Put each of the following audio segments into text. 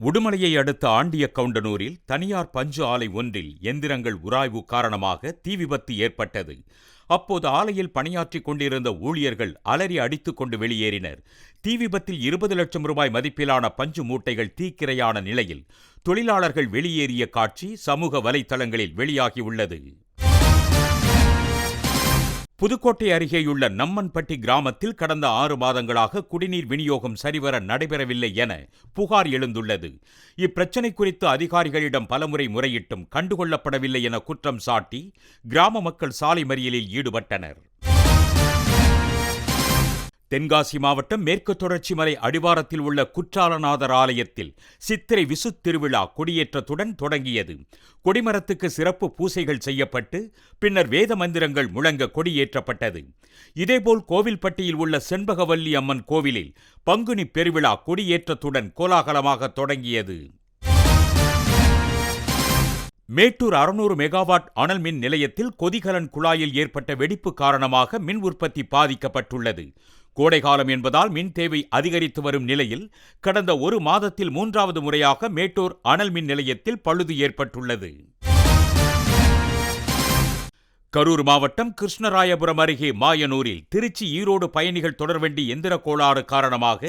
உடுமலையை அடுத்த ஆண்டியக்கவுண்டனூரில் தனியார் பஞ்சு ஆலை ஒன்றில் எந்திரங்கள் உராய்வு காரணமாக தீ விபத்து ஏற்பட்டது. அப்போது ஆலையில் பணியாற்றிக் கொண்டிருந்த ஊழியர்கள் அலறி அடித்துக் கொண்டு வெளியேறினர். தீ விபத்தில் 20 லட்சம் ரூபாய் மதிப்பிலான பஞ்சு மூட்டைகள் தீக்கிரையான நிலையில் தொழிலாளர்கள் வெளியேறிய காட்சி சமூக வலைதளங்களில் வெளியாகியுள்ளது. புதுக்கோட்டை அருகேயுள்ள நம்மன்பட்டி கிராமத்தில் கடந்த 6 மாதங்களாக குடிநீர் விநியோகம் சரிவர நடைபெறவில்லை என புகார் எழுந்துள்ளது. இப்பிரச்சினை குறித்து அதிகாரிகளிடம் பலமுறை முறையிட்டும் கண்டுகொள்ளப்படவில்லை என குற்றம் சாட்டி கிராம மக்கள் சாலை மறியலில் ஈடுபட்டனர். தென்காசி மாவட்டம் மேற்கு தொடர்ச்சி மலை அடிவாரத்தில் உள்ள குற்றாலநாதர் ஆலயத்தில் சித்திரை விசு திருவிழா கொடியேற்றத்துடன் தொடங்கியது. கொடிமரத்துக்கு சிறப்பு பூசைகள் செய்யப்பட்டு பின்னர் வேத மந்திரங்கள் முழங்க கொடியேற்றப்பட்டது. இதேபோல் கோவில்பட்டியில் உள்ள செண்பகவல்லி அம்மன் கோவிலில் பங்குனி பெருவிழா கொடியேற்றத்துடன் கோலாகலமாக தொடங்கியது. மேட்டூர் 600 மெகாவாட் அனல் மின் நிலையத்தில் கொதிகலன் குழாயில் ஏற்பட்ட வெடிப்பு காரணமாக மின் உற்பத்தி பாதிக்கப்பட்டுள்ளது. கோடைகாலம் என்பதால் மின் தேவை அதிகரித்து வரும் நிலையில் கடந்த 1 மாதத்தில் 3வது முறையாக மேட்டூர் அனல் மின் நிலையத்தில் பழுது ஏற்பட்டுள்ளது. கரூர் மாவட்டம் கிருஷ்ணராயபுரம் அருகே மாயனூரில் திருச்சி ஈரோடு பயணிகள் தொடர்வண்டி எந்திர கோளாறு காரணமாக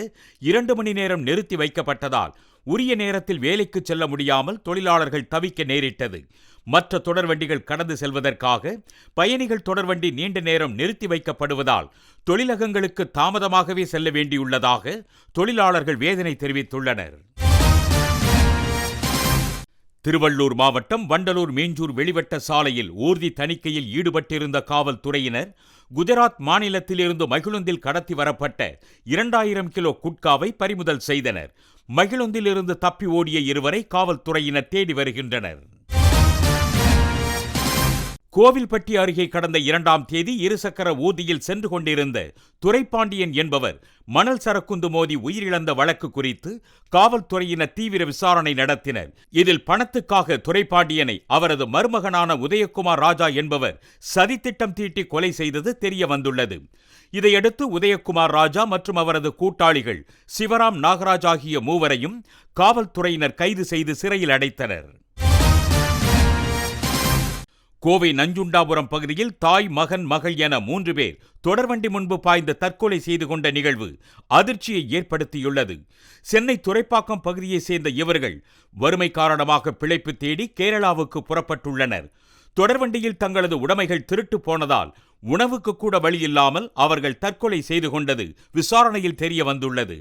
2 மணி நேரம் நிறுத்தி வைக்கப்பட்டதால் உரிய நேரத்தில் வேலைக்கு செல்ல முடியாமல் தொழிலாளர்கள் தவிக்க நேரிட்டது. மற்ற தொடர்வண்டிகள் கடந்து செல்வதற்காக பயணிகள் தொடர்வண்டி நீண்ட நேரம் நிறுத்தி வைக்கப்படுவதால் தொழிலகங்களுக்கு தாமதமாகவே செல்ல வேண்டியுள்ளதாக தொழிலாளர்கள் வேதனை தெரிவித்துள்ளனர். திருவள்ளூர் மாவட்டம் வண்டலூர் மீஞ்சூர் வெளிவட்ட சாலையில் ஊர்தி தணிக்கையில் ஈடுபட்டிருந்த காவல்துறையினர் குஜராத் மாநிலத்திலிருந்து மகிழுந்தில் கடத்தி வரப்பட்ட 2000 கிலோ குட்காவை பறிமுதல் செய்தனர். மகிழுந்திலிருந்து தப்பி ஓடிய இருவரை காவல்துறையினர் தேடி வருகின்றனர். கோவில்பட்டி அருகே கடந்த 2ஆம் தேதி இருசக்கர ஊர்தியில் சென்று கொண்டிருந்த துரைப்பாண்டியன் என்பவர் மணல் சரக்குந்து மோதி உயிரிழந்த வழக்கு குறித்து காவல்துறையினர் தீவிர விசாரணை நடத்தினர். இதில் பணத்துக்காக துரைப்பாண்டியனை அவரது மருமகனான உதயகுமார் ராஜா என்பவர் சதித்திட்டம் தீட்டி கொலை செய்தது தெரிய வந்துள்ளது. இதையடுத்து உதயகுமார் ராஜா மற்றும் அவரது கூட்டாளிகள் சிவராம் நாகராஜ் ஆகிய மூவரையும் காவல்துறையினர் கைது செய்து சிறையில் அடைத்தனர். கோவை நஞ்சுண்டாபுரம் பகுதியில் தாய், மகன், மகள் என 3 பேர் தொடர்வண்டி முன்பு பாய்ந்து தற்கொலை செய்து கொண்ட நிகழ்வு அதிர்ச்சியை ஏற்படுத்தியுள்ளது. சென்னை துறைப்பாக்கம் பகுதியைச் சேர்ந்த இவர்கள் வறுமை காரணமாக பிழைப்பு தேடி கேரளாவுக்கு புறப்பட்டுள்ளனர். தொடர்வண்டியில் தங்களது உடைமைகள் திருட்டு போனதால் உணவுக்கு கூட வழி இல்லாமல் அவர்கள் தற்கொலை செய்து கொண்டது விசாரணையில் தெரிய வந்துள்ளது.